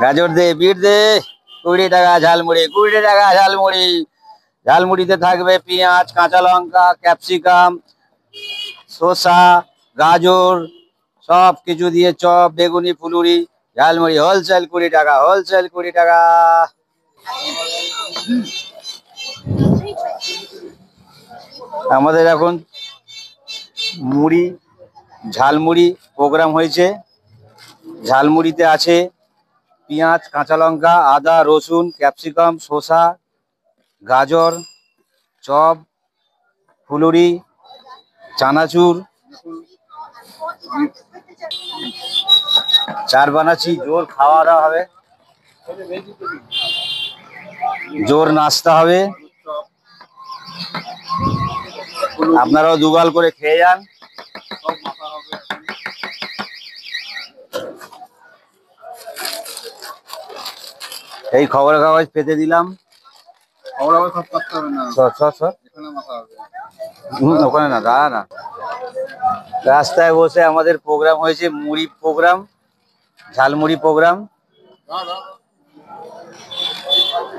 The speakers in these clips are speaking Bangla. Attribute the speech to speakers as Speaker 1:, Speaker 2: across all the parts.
Speaker 1: গাজর দে, বিট দে। 20 টাকা ঝালমুড়ি, 20 টাকা ঝালমুড়ি। ঝালমুড়িতে থাকবে পেঁয়াজ, কাঁচা লঙ্কা, ক্যাপসিকাম, শসা, গাজর, সব কিছু দিয়ে চপ, বেগুনি, ফুলুরি। ঝালমুড়ি হোলসেল 20 টাকা, হোলসেল 20 টাকা। আমাদের এখন মুড়ি, ঝালমুড়ি প্রোগ্রাম হয়েছে। ঝালমুড়িতে আছে পেঁয়াজ, কাঁচা লঙ্কা, আদা, রসুন, ক্যাপসিকাম, শসা, গাজর, চপ, ফুলুরি, চানাচুর। চার বানাচ্ছি, জোর খাওয়া দাওয়া হবে, জোর নাস্তা হবে। আপনারাও দুগাল করে খেয়ে যান। এই খবরের কাগজ পেতে দিলাম। ওখানে না, দাঁড়া না। রাস্তায় বসে আমাদের প্রোগ্রাম হয়েছে, মুড়ি প্রোগ্রাম, ঝালমুড়ি প্রোগ্রাম।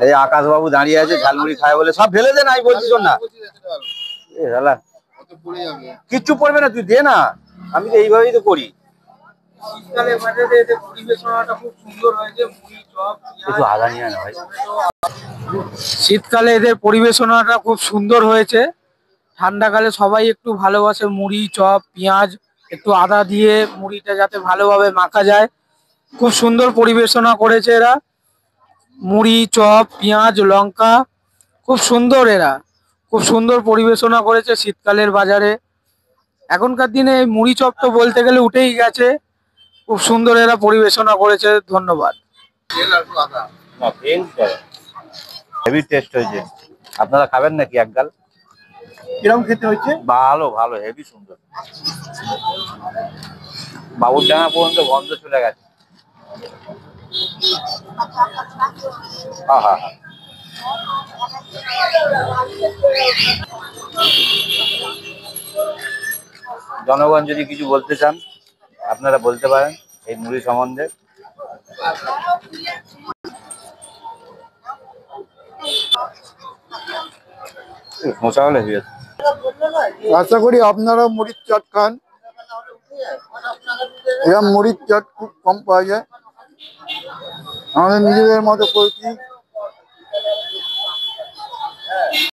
Speaker 1: এই আকাশবাবু দাঁড়িয়ে আছে, ঝালমুড়ি খায় বলে। সব ফেলে দে না, আমি বলছি শোন না। কিচ্ছু পড়বে না, তুই দে না। আমি তো এইভাবেই তো করি।
Speaker 2: শীতকালে এদের পরিবেশনাটা খুব সুন্দর হয়েছে। ঠান্ডাকালে সবাই একটু ভালোবাসে মুড়ি, চপ, পেঁয়াজ, একটু আদা দিয়ে মুড়িটা যাতে ভালোভাবে মাখা যায়। খুব সুন্দর পরিবেশনা করেছে এরা। মুড়ি, চপ, পেঁয়াজ, লঙ্কা, খুব সুন্দর এরা, খুব সুন্দর পরিবেশনা করেছে শীতকালের বাজারে। এখনকার দিনে এই মুড়ি চপ তো বলতে গেলে উঠেই গেছে। খুব সুন্দর এরা পরিবেশনা করেছে। ধন্যবাদ।
Speaker 1: হেভি টেস্ট হয়েছে। আপনারা খাবেন নাকি এক গাল?
Speaker 2: কিরকম খেতে হয়েছে?
Speaker 1: ভালো ভালো, হেভি সুন্দর। বাবুর ডাঙা পর্যন্ত গন্ধ চলে গেছে। আহা, জনগণ যদি কিছু বলতে চান আপনারা বলতে পারেন এই মুড়ি সম্বন্ধে।
Speaker 3: আশা করি আপনারা মুড়ির চট খান। এরকম মুড়ির চট খুব কম পাওয়া যায়। আমাদের নিজেদের মতো করেছি।